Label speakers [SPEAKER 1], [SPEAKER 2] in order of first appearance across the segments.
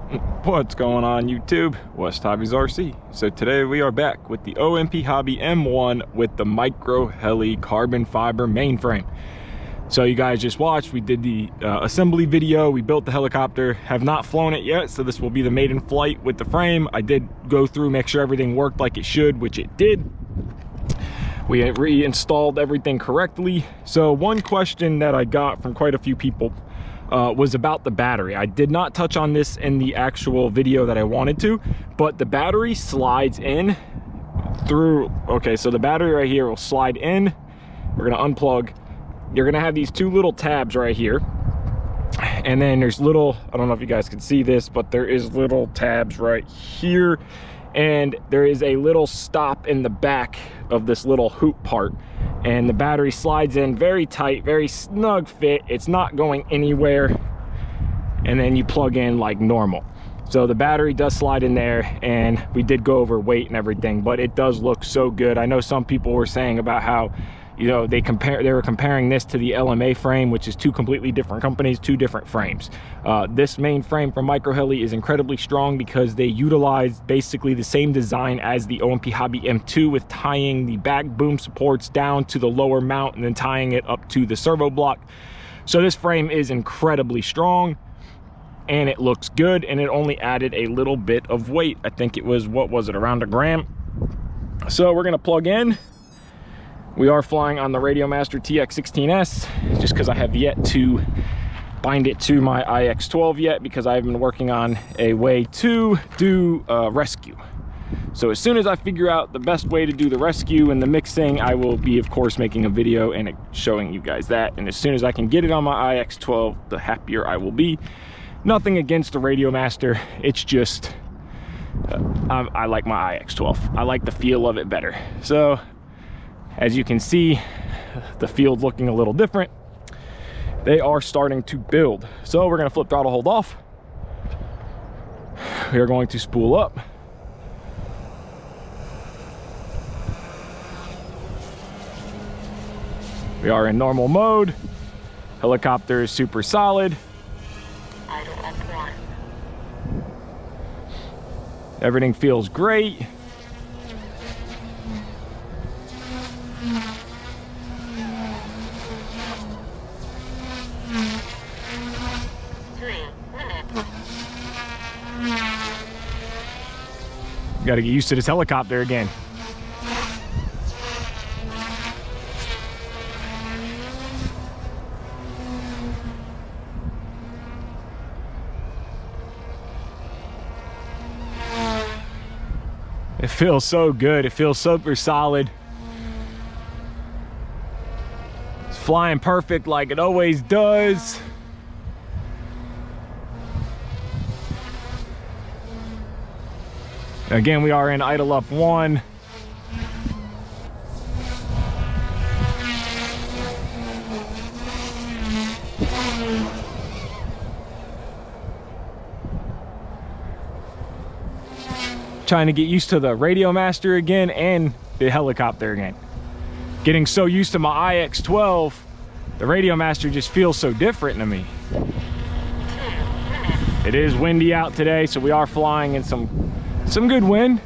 [SPEAKER 1] What's going on YouTube? West Hobbies RC. So today we are back with the OMP Hobby M1 with the MicroHeli Carbon fiber mainframe. So you guys just watched, we did the assembly video, we built the helicopter, have not flown it yet, so this will be the maiden flight with the frame. I did go through, make sure everything worked like it should, which it did. We reinstalled everything correctly. So one question that I got from quite a few people was about the battery. I did not touch on this in the actual video that I wanted to, but the battery slides in through, okay, so the battery right here will slide in. We're gonna unplug. You're gonna have these two little tabs right here. And then there's little, I don't know if you guys can see this, but there is little tabs right here. And there is a little stop in the back of this little hoop part. And the battery slides in very tight, very snug fit. It's not going anywhere. And then you plug in like normal. So the battery does slide in there, and we did go over weight and everything, but it does look so good. I know some people were saying about how, you know, they were comparing this to the LMA frame, which is two completely different companies, two different frames. This main frame from MicroHeli is incredibly strong because they utilize basically the same design as the OMP Hobby M2, with tying the back boom supports down to the lower mount and then tying it up to the servo block. So this frame is incredibly strong and it looks good, and it only added a little bit of weight. I think it was, what was it, around a gram? So we're gonna plug in. We are flying on the Radiomaster TX16S, just because I have yet to bind it to my IX12 yet, because I've been working on a way to do rescue. So as soon as I figure out the best way to do the rescue and the mixing, I will be, of course, making a video and showing you guys that. And as soon as I can get it on my IX12, the happier I will be. Nothing against the Radiomaster, it's just, I like my IX12. I like the feel of it better. So, as you can see, the field's looking a little different. They are starting to build. So we're gonna flip throttle hold off. We are going to spool up. We are in normal mode. Helicopter is super solid. Everything feels great. Got to get used to this helicopter again. It feels so good. It feels super solid. It's flying perfect like it always does. Again, we are in idle up 1. Trying to get used to the Radiomaster again and the helicopter again. Getting so used to my IX12, the Radiomaster just feels so different to me. It is windy out today, so we are flying in some good wind,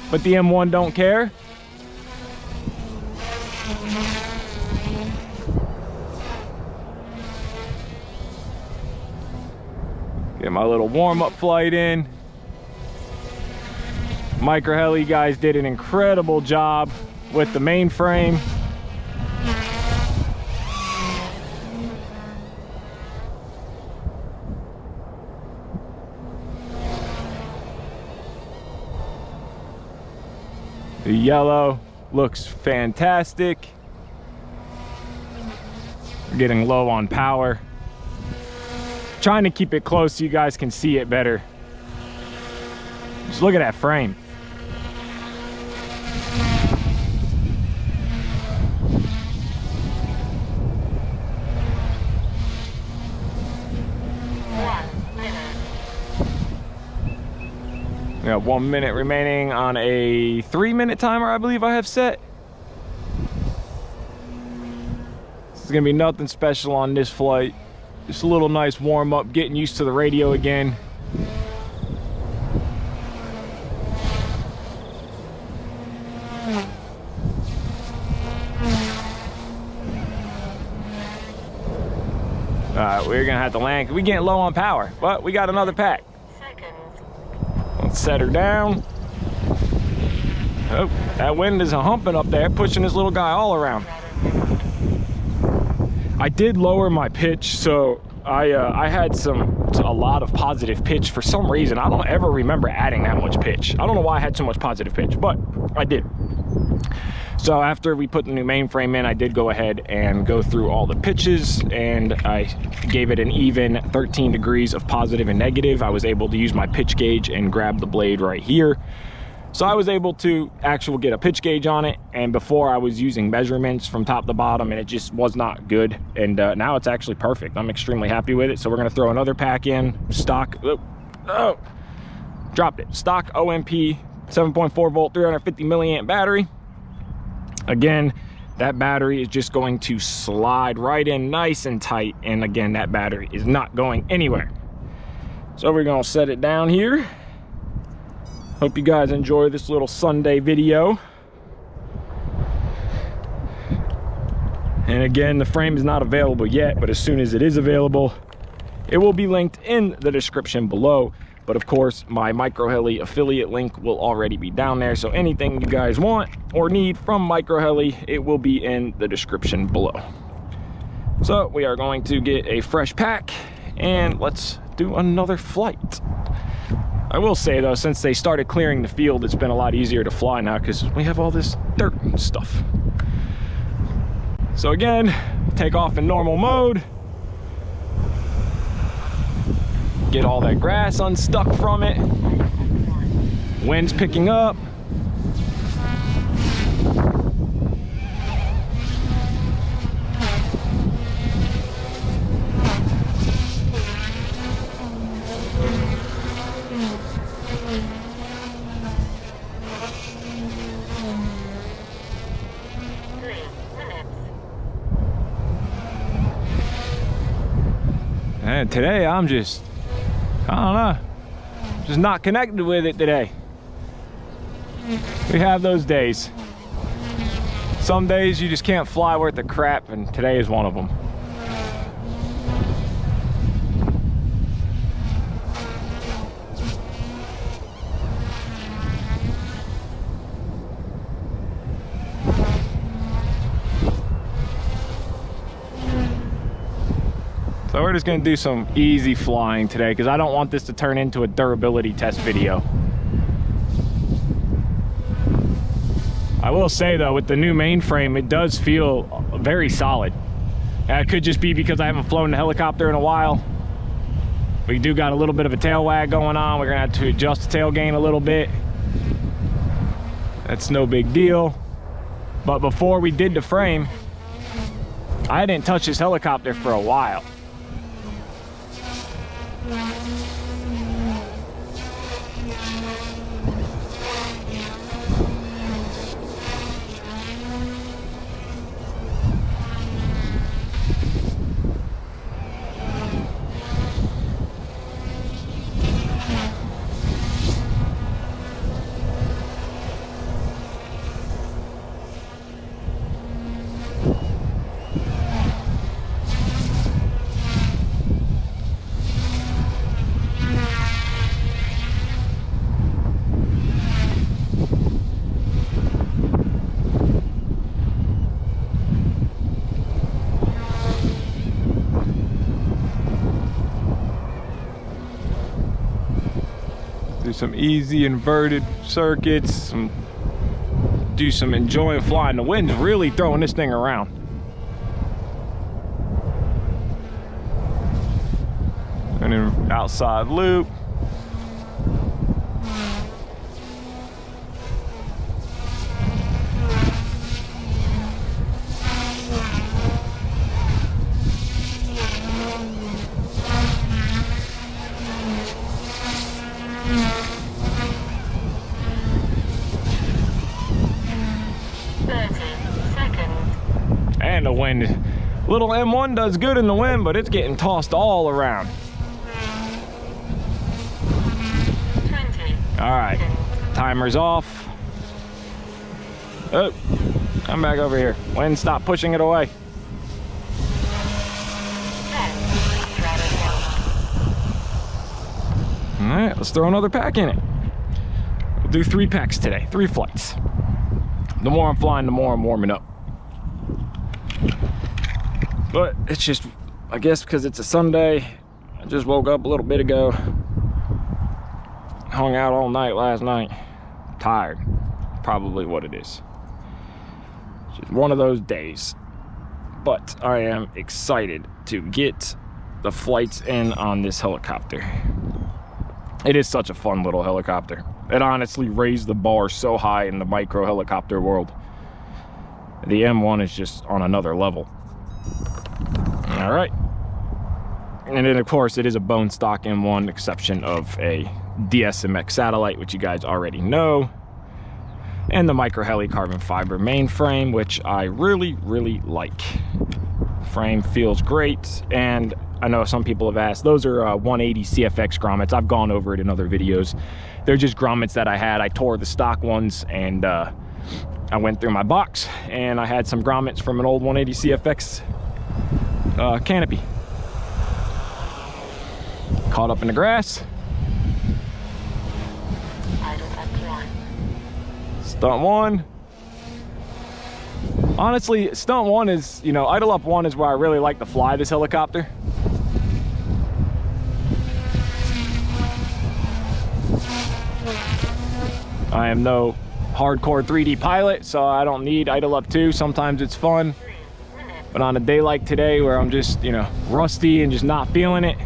[SPEAKER 1] but the M1 don't care. Get my little warm-up flight in. MicroHeli guys did an incredible job with the mainframe. The yellow looks fantastic. We're getting low on power. Trying to keep it close so you guys can see it better. Just look at that frame. We got 1 minute remaining on a 3-minute timer, I believe I have set. This is gonna be nothing special on this flight. Just a little nice warm up, getting used to the radio again. gonna have to land. We getting low on power, but we got another pack. Let's set her down. Oh, that wind is humping up there, pushing this little guy all around. I did lower my pitch, so I had a lot of positive pitch for some reason. I don't ever remember adding that much pitch. I don't know why I had so much positive pitch, but I did. So after we put the new mainframe in, I did go ahead and go through all the pitches, and I gave it an even 13 degrees of positive and negative. I was able to use my pitch gauge and grab the blade right here. So I was able to actually get a pitch gauge on it, and before I was using measurements from top to bottom, and it just was not good. And now it's actually perfect. I'm extremely happy with it. So we're gonna throw another pack in, stock, dropped it. Stock OMP 7.4 volt, 350 milliamp battery. Again, that battery is just going to slide right in nice and tight. And again, that battery is not going anywhere. So we're gonna set it down here. Hope you guys enjoy this little Sunday video. And again, the frame is not available yet, but as soon as it is available, it will be linked in the description below. But of course, my MicroHeli affiliate link will already be down there. So anything you guys want or need from MicroHeli, it will be in the description below. So we are going to get a fresh pack and let's do another flight. I will say though, since they started clearing the field, it's been a lot easier to fly now because we have all this dirt and stuff. So again, take off in normal mode. Get all that grass unstuck from it. Wind's picking up. And today I'm just, I don't know, just not connected with it today. We have those days. Some days you just can't fly worth a crap, and today is one of them. So we're just gonna do some easy flying today because I don't want this to turn into a durability test video. I will say though, with the new mainframe, it does feel very solid. It could just be because I haven't flown the helicopter in a while. We do got a little bit of a tail wag going on. We're gonna have to adjust the tail gain a little bit. That's no big deal. But before we did the frame, I didn't touch this helicopter for a while. Do some easy inverted circuits, do some enjoying flying. The wind's really throwing this thing around. And an outside loop. And the wind, little M1 does good in the wind, but it's getting tossed all around.
[SPEAKER 2] 20.
[SPEAKER 1] All right, timer's off. Oh, come back over here. Wind, stop pushing it away.
[SPEAKER 2] 10.
[SPEAKER 1] All right, let's throw another pack in it. We'll do 3 packs today, 3 flights. The more I'm flying, the more I'm warming up. But it's just, I guess because it's a Sunday, I just woke up a little bit ago. Hung out all night last night. Tired, probably what it is. It's just one of those days. But I am excited to get the flights in on this helicopter. It is such a fun little helicopter. It honestly raised the bar so high in the micro helicopter world. The M1 is just on another level. All right. And then of course it is a bone stock M1, exception of a DSMX satellite, which you guys already know. And the MicroHeli Carbon fiber mainframe, which I really, really like. Frame feels great, and I know some people have asked, those are 180 CFX grommets. I've gone over it in other videos. They're just grommets that I had. I tore the stock ones, and I went through my box, and I had some grommets from an old 180 CFX canopy. Caught up in the grass. Stunt 1. Honestly, stunt 1 is, you know, idle up 1 is where I really like to fly this helicopter. I am no hardcore 3D pilot, so I don't need idle up 2. Sometimes it's fun, but on a day like today where I'm just, you know, rusty and just not feeling it,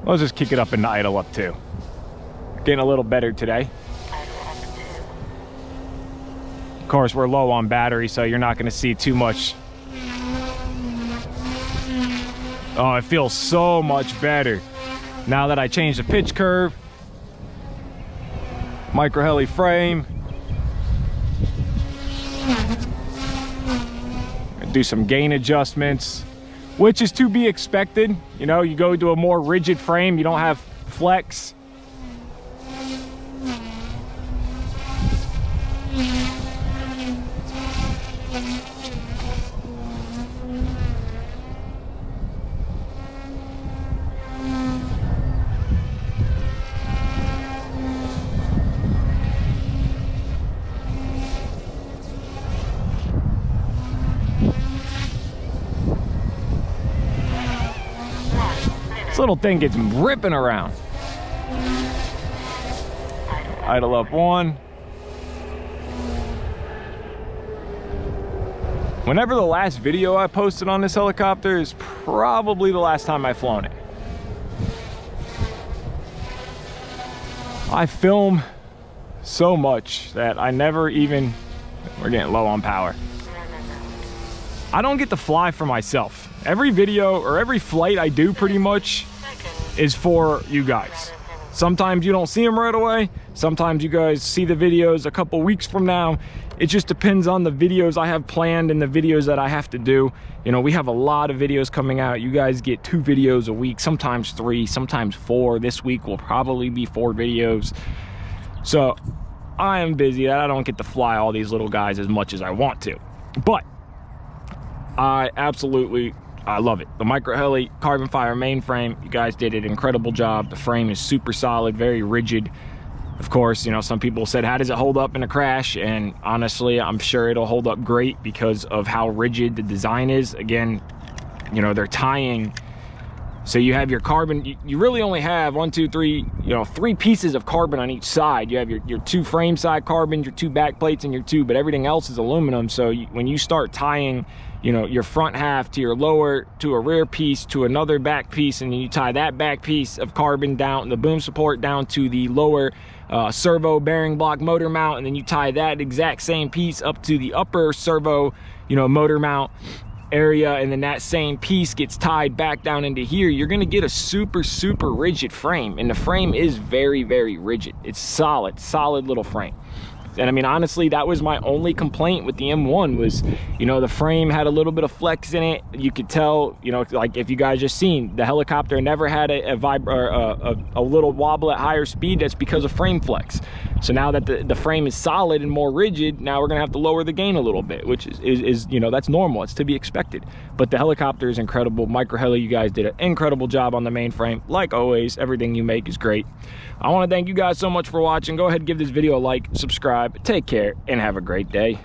[SPEAKER 1] let's just kick it up into idle up 2. Getting a little better today. Of course, we're low on battery, so you're not going to see too much. Oh, it feels so much better now that I changed the pitch curve. MicroHeli frame. Do some gain adjustments, which is to be expected. You know, you go to a more rigid frame, you don't have flex. This little thing gets ripping around. Idle up 1. Whenever the last video I posted on this helicopter is probably the last time I've flown it. I film so much that I never even, we're getting low on power. I don't get to fly for myself. Every video or every flight I do pretty much is for you guys. Sometimes you don't see them right away. Sometimes you guys see the videos a couple weeks from now. It just depends on the videos I have planned and the videos that I have to do. You know, we have a lot of videos coming out. You guys get 2 videos a week, sometimes 3, sometimes 4. This week will probably be 4 videos. So I am busy that I don't get to fly all these little guys as much as I want to. But I love it. The MicroHeli Carbon fiber mainframe, you guys did an incredible job. The frame is super solid, very rigid. Of course, you know, some people said, how does it hold up in a crash? And honestly, I'm sure it'll hold up great because of how rigid the design is. Again, you know, they're tying So you have your carbon, you really only have 1, 2, 3, you know, 3 pieces of carbon on each side. You have your 2 frame side carbons, your 2 back plates, and your 2, but everything else is aluminum. So when you start tying, you know, your front half to your lower, to a rear piece, to another back piece, and then you tie that back piece of carbon down, the boom support down to the lower servo bearing block motor mount, and then you tie that exact same piece up to the upper servo, you know, motor mount area, and then that same piece gets tied back down into here, you're going to get a super rigid frame. And the frame is very rigid. It's solid little frame. And I mean, honestly, that was my only complaint with the M1 was, you know, the frame had a little bit of flex in it. You could tell, you know, like if you guys just seen, the helicopter never had a little wobble at higher speed. That's because of frame flex. So now that the frame is solid and more rigid, now we're gonna have to lower the gain a little bit, which is you know, that's normal. It's to be expected. But the helicopter is incredible. MicroHeli, you guys did an incredible job on the mainframe. Like always, everything you make is great. I want to thank you guys so much for watching. Go ahead and give this video a like, subscribe, take care, and have a great day.